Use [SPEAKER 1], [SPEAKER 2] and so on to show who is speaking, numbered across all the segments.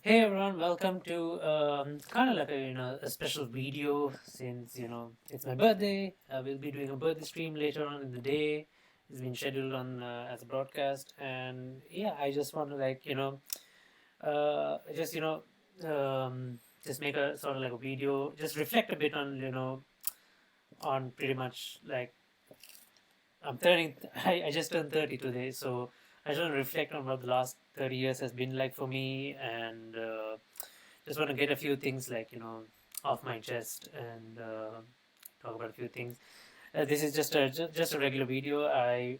[SPEAKER 1] Hey everyone, welcome to kind of like a special video since it's my birthday. I will be doing a birthday stream later on in the day. It's been scheduled on as a broadcast, and yeah, I just want to just just make a sort of like a video, just reflect a bit on on pretty much like I'm turning. I just turned 30 today, so I just want to reflect on what the last 30 years has been like for me, and just want to get a few things off my chest and talk about a few things. This is just a regular video. I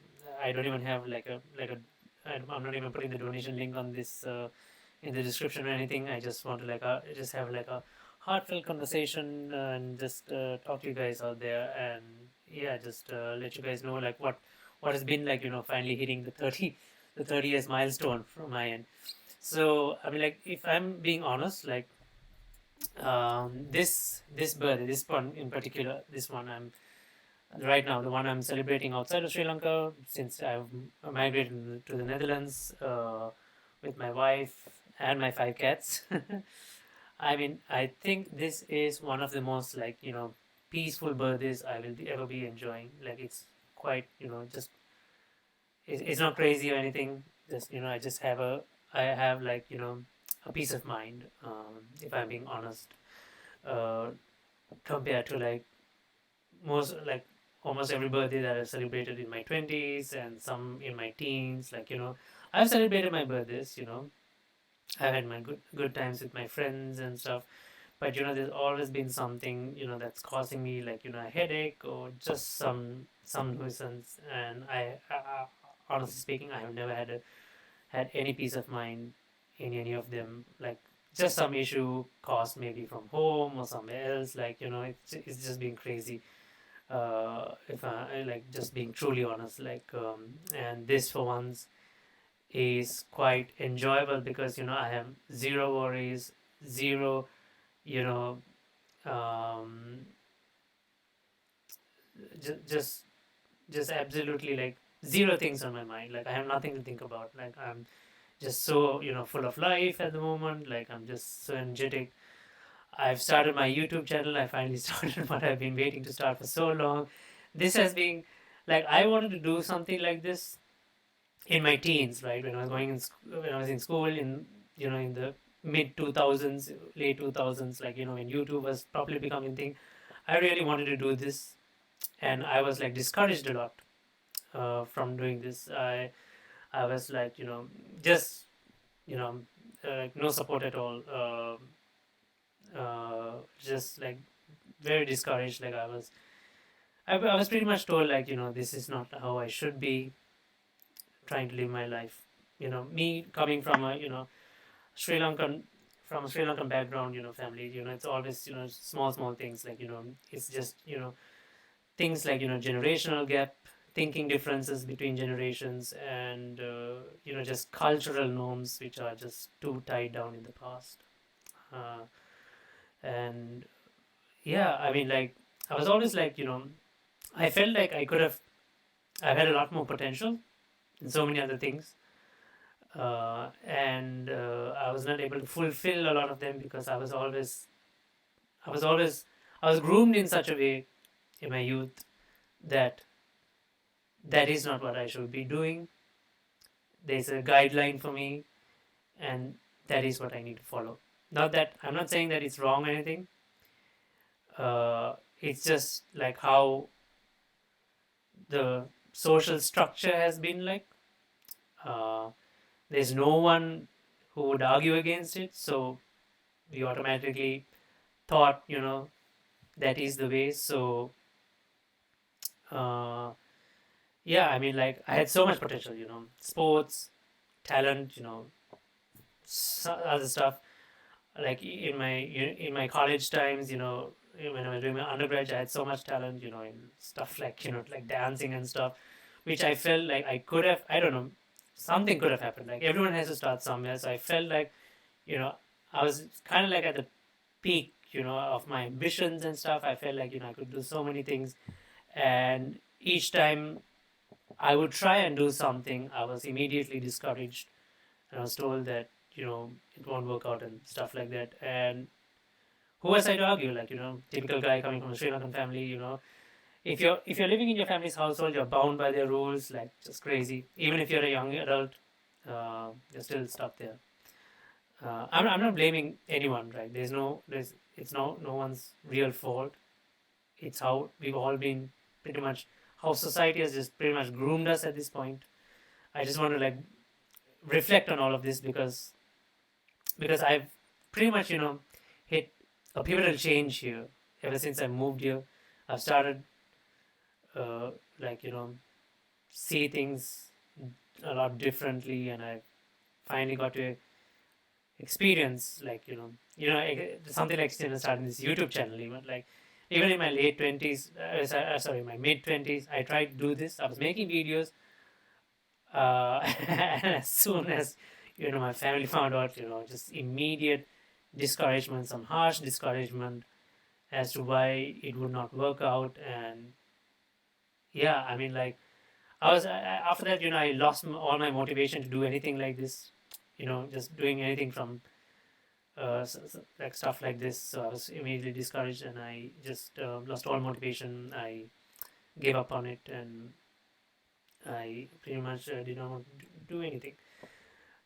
[SPEAKER 1] don't even have I'm not even putting the donation link on this in the description or anything. I just want to just have like a heartfelt conversation and just talk to you guys out there, and yeah, just let you guys know like what has been like finally hitting the 30 years milestone from my end. So I mean, like, if I'm being honest, like this birthday, this one in particular, this one I'm right now, the one I'm celebrating outside of Sri Lanka, since I've migrated to the Netherlands with my wife and my five cats. I mean, I think this is one of the most peaceful birthdays I will ever be enjoying. Like, it's quite just it's not crazy or anything. Just I just have I have a peace of mind. If I'm being honest, uh, compared to most like almost every birthday that I've celebrated in my 20s and some in my teens. I've celebrated my birthdays. I've had my good times with my friends and stuff. But there's always been something that's causing me a headache or just some nuisance. And honestly speaking, I have never had any peace of mind in any of them. Like, just some issue caused maybe from home or somewhere else. It's just been crazy. If I like just being truly honest, and this for once is quite enjoyable because I have zero worries, zero you know um, just absolutely like zero things on my mind. Like, I have nothing to think about. Like, I'm just so full of life at the moment. Like, I'm just so energetic. I've started my YouTube channel. I finally started what I've been waiting to start for so long. This has been like, I wanted to do something like this in my teens, right? When I was when I was in school in in the mid 2000s, late 2000s, when YouTube was probably becoming thing. I really wanted to do this, and I was like discouraged a lot from doing this. I was like just you know no support at all. Just like very discouraged. Like, I was pretty much told this is not how I should be trying to live my life. Me coming from a Sri Lankan from a Sri Lankan background, family. It's always small things it's just things like generational gap, thinking differences between generations, and just cultural norms which are just too tied down in the past. Uh, and yeah, I mean, like, I was always I felt like I've had a lot more potential in so many other things, and I was not able to fulfill a lot of them because I was always, I was groomed in such a way in my youth that that is not what I should be doing. There's a guideline for me, and that is what I need to follow. Not that I'm not saying that it's wrong or anything. It's just like how the social structure has been like. Uh, there's no one who would argue against it, so we automatically thought that is the way. So uh, yeah, I mean, like, I had so much potential, sports, talent, other stuff. Like, in my college times, when I was doing my undergrad, I had so much talent, in stuff like like dancing and stuff, which I felt like I could have. I don't know, something could have happened. Like, everyone has to start somewhere. So I felt like you know I was kind of like at the peak, of my ambitions and stuff. I felt like I could do so many things, and each time I would try and do something, I was immediately discouraged, and I was told that it won't work out and stuff like that. And who was I to argue? Like, typical guy coming from a Sri Lankan family, if you're living in your family's household, you're bound by their rules, like just crazy. Even if you're a young adult, you're still stuck there. I'm not blaming anyone, right? It's no one's real fault. It's how we've all been pretty much, how society has just pretty much groomed us at this point. I just want to like reflect on all of this because I've pretty much hit a pivotal change here ever since I moved here. I've started uh, like see things a lot differently, and I finally got to experience like something like starting this YouTube channel. Even in my late 20s, sorry, my mid 20s, I tried to do this. I was making videos, and as soon as my family found out, just immediate discouragement, some harsh discouragement as to why it would not work out. And yeah, I mean, like, after that, I lost all my motivation to do anything like this, just doing anything from like stuff like this. So I was immediately discouraged, and I just lost all motivation. I gave up on it, and I pretty much did not want to do anything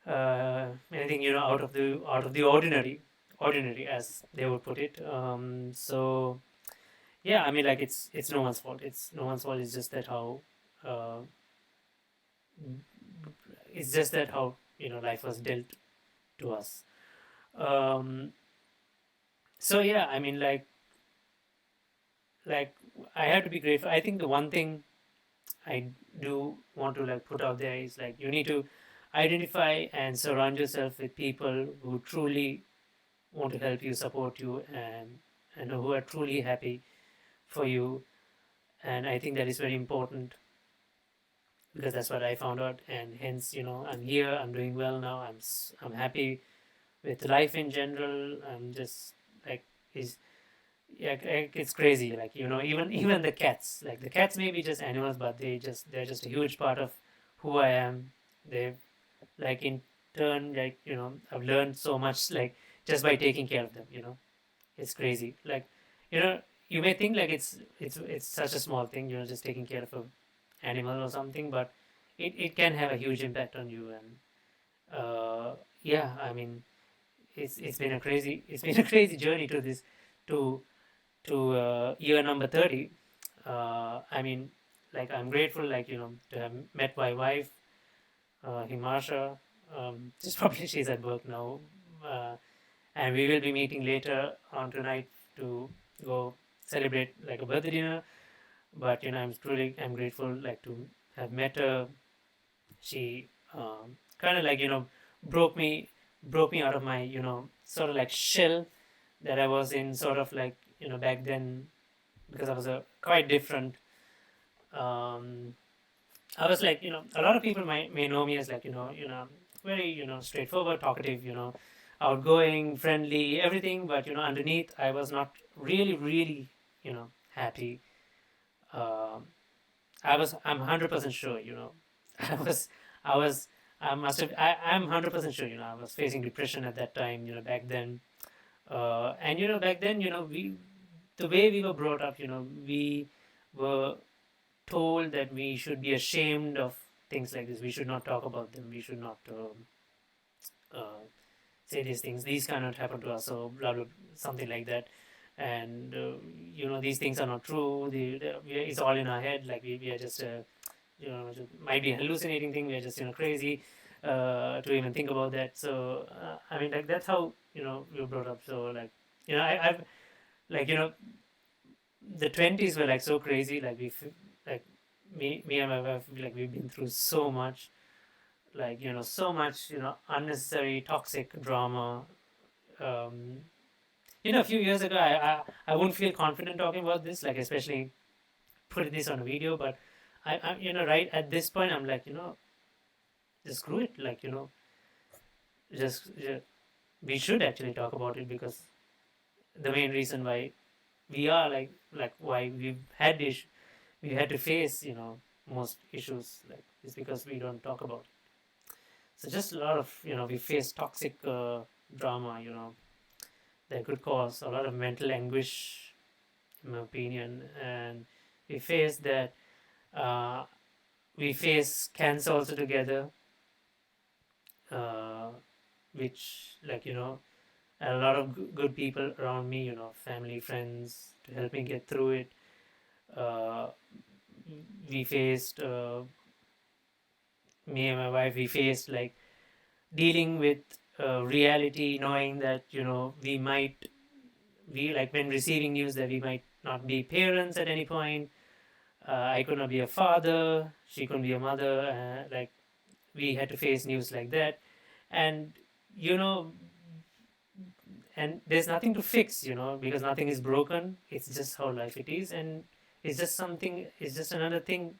[SPEAKER 1] out of the ordinary, as they would put it. So yeah, I mean, like, it's no one's fault. It's no one's fault. Uh, it's just that how life was dealt to us. Um, so yeah, I mean, like I have to be grateful. I think the one thing I do want to like put out there is like you need to identify and surround yourself with people who truly want to help you, support you, and who are truly happy for you. And I think that is very important because that's what I found out, and hence I'm here. I'm doing well now. I'm happy with life in general. I'm just like is yeah, it's crazy. Like even the cats. Like the cats may be just animals, but they're just a huge part of who I am. They like in turn, like I've learned so much, like just by taking care of them. It's crazy. Like you know you may think like it's such a small thing, just taking care of a animal or something, but it can have a huge impact on you. And yeah, I mean, it's been a crazy journey to this to year number 30. I mean, like, I'm grateful, like to have met my wife, Himarsha. She's probably she's at work now, uh, and we will be meeting later on tonight to go celebrate like a birthday dinner. But I'm grateful, like, to have met her. She kind of like broke me out of my sort of like shell that I was in, sort of like back then, because I was a quite different. um I was like, a lot of people may know me as like very straightforward, talkative, outgoing, friendly, everything, but underneath I was not really happy. um I'm 100% sure, I was I was I must have I'm 100% sure, I was facing depression at that time, back then. And back then, we the way we were brought up, we were told that we should be ashamed of things like this. We should not talk about them. We should not uh, say these things. These cannot happen to us. So blah blah, something like that. And these things are not true. It's all in our head. Like we are just might be hallucinating thing. We are just crazy to even think about that. So I mean, like, that's how we were brought up. So like I've like the 20s were like so crazy. Like like me and my wife, like, we've been through so much, like so much unnecessary toxic drama. um a few years ago, I wouldn't feel confident talking about this, like, especially putting this on a video. But I'm right at this point, I'm like, just screw it. Like, just we should actually talk about it, because the main reason why we are like why we had to face most issues, like, is because we don't talk about it. So just a lot of, we face toxic drama, that could cause a lot of mental anguish, in my opinion. And we face that, uh, we face cancer also together, uh, which, like, a lot of good people around me, family, friends, to help me get through it. Uh, we faced, me and my wife, we faced like dealing with reality, knowing that, we like when receiving news that we might not be parents at any point. I could not be a father, she couldn't be a mother, like we had to face news like that. And, you know, and there's nothing to fix, because nothing is broken. It's just how life it is. And it's just something, it's just another thing.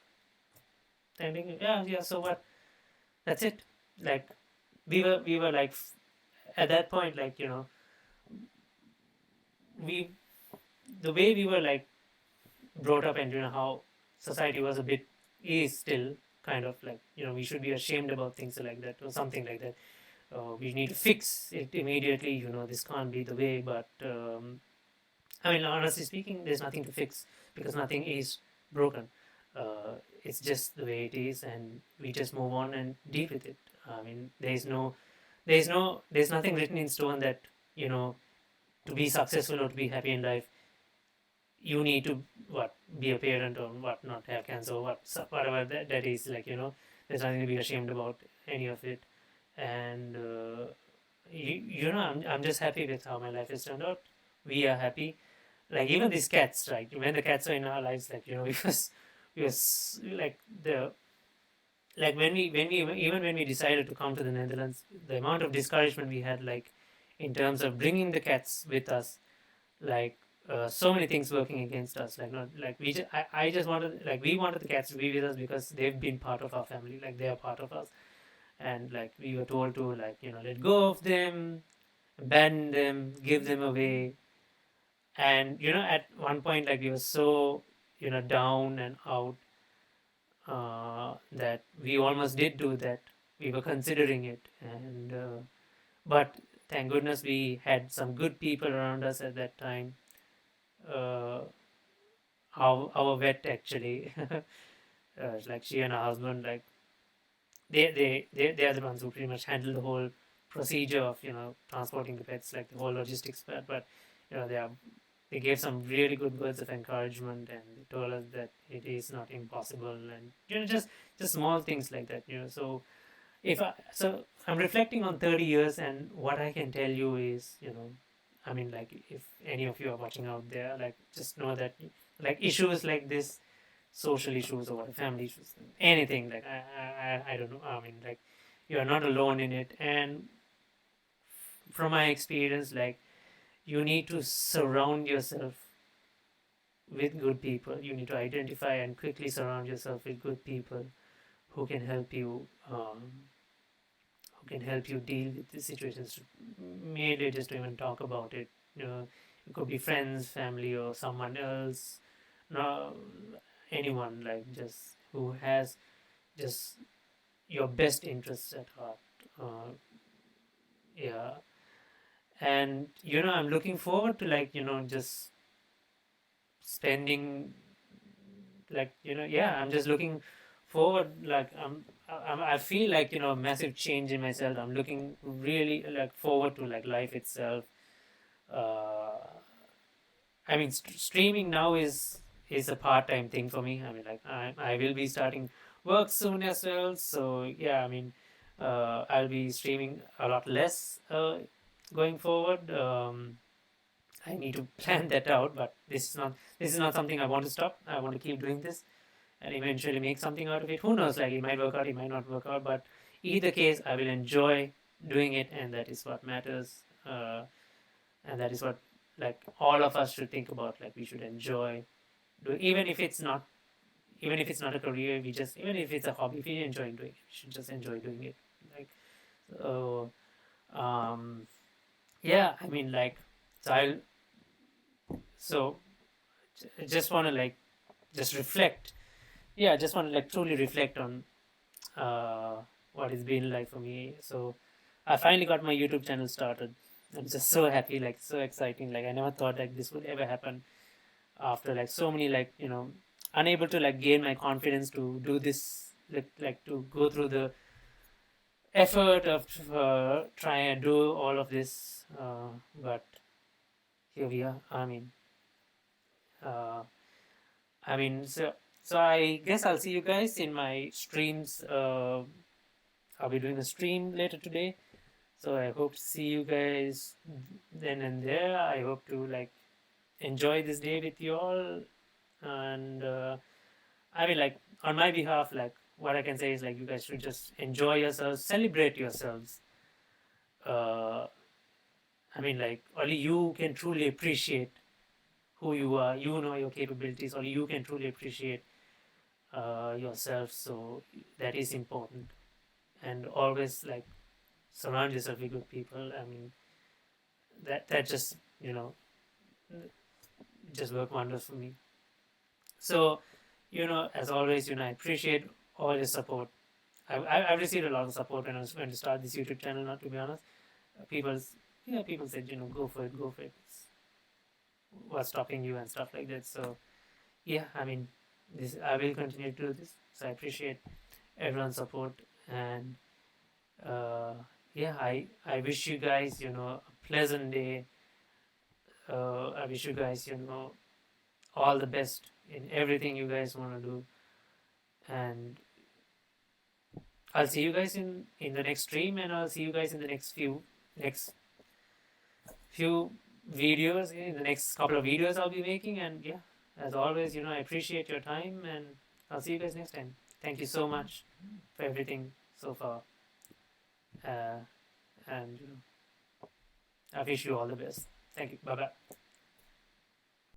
[SPEAKER 1] I think, yeah, yeah, so what? That's it. Like, we were like, at that point, like, we, the way we were like brought up, and how society was a bit, is still kind of like, we should be ashamed about things like that, or something like that. We need to fix it immediately, this can't be the way. But I mean, honestly speaking, there's nothing to fix, because nothing is broken. It's just the way it is, and we just move on and deal with it. I mean, there's nothing written in stone that, to be successful or to be happy in life, you need to, what, be a parent, or what, not have cancer, or whatever that is, like, there's nothing to be ashamed about any of it. And I'm just happy with how my life has turned out. We are happy. Like, even these cats, right, when the cats are in our lives, like, we was like, the like when we even when we decided to come to the Netherlands, the amount of discouragement we had, like, in terms of bringing the cats with us, like, so many things working against us. Like, not like I just wanted, like, we wanted the cats to be with us because they've been part of our family, like, they are part of us. And like, we were told to, like, let go of them, abandon them, give them away. And at one point, like, we were so, down and out, that we almost did do that. We were considering it. And but thank goodness we had some good people around us at that time. uh, our vet, actually, like, she and her husband, like, they are the ones who pretty much handle the whole procedure of, transporting the pets, like the whole logistics part. But they gave some really good words of encouragement, and they told us that it is not impossible. And just small things like that. So, I'm reflecting on 30 years, and what I can tell you is, I mean, like, if any of you are watching out there, like, just know that, like, issues like this, social issues or family issues, anything, like, I don't know. I mean, like, you are not alone in it. And from my experience, like, you need to surround yourself with good people. You need to identify and quickly surround yourself with good people who can help you, deal with the situations, merely just to even talk about it. It could be friends, family, or someone else. No, anyone, like, just who has just your best interests at heart. Uh, yeah. And I'm looking forward to, like, just spending, like, yeah, I'm just looking forward, like, I feel like, massive change in myself. I'm looking really, like, forward to, like, life itself. uh I mean, streaming now is a part-time thing for me. I mean, like, I will be starting work soon as well. So yeah, I mean, I'll be streaming a lot less going forward. I need to plan that out, but this is not something I want to stop. I want to keep doing this and eventually make something out of it. Who knows? Like, it might work out, it might not work out, but either case, I will enjoy doing it, and that is what matters. And that is what, like, all of us should think about. Like, we should enjoy do, even if it's not a career. We just, even if it's a hobby, if you enjoy doing it, we should just enjoy doing it. Like, so, um, yeah. I mean, like, so I'll so just want to, like, just reflect. Yeah, I just want to, like, truly reflect on uh, what it's been like for me. So I finally got my YouTube channel started. I'm just so happy, like so exciting. Like I never thought like this would ever happen after like so many like unable to like gain my confidence to do this, like to go through the effort of trying and do all of this. But here we are. Uh, so I guess I'll see you guys in my streams. I'll be doing a stream later today. So I hope to see you guys then and there. I hope to like enjoy this day with you all. And like on my behalf, like what I can say is like you guys should just enjoy yourselves, celebrate yourselves. Uh, like only you can truly appreciate who you are. You know your capabilities. Only you can truly appreciate yourself. So that is important. And always like surround yourself with good people. That just just work wonders for me. So as always, I appreciate all your support. I've received a lot of support when I was going to start this YouTube channel. Not to be honest, people people said go for it, go for it. What's stopping you and stuff like that. So yeah, this I will continue to do this. So I appreciate everyone's support. And yeah, I wish you guys a pleasant day. I wish you guys all the best in everything you guys want to do. And I'll see you guys in the next stream, and I'll see you guys in the next few videos, in the next couple of videos I'll be making. And yeah, as always, I appreciate your time, and I'll see you guys next time. Thank you so much for everything so far. And I wish you all the best. Thank you. Bye bye.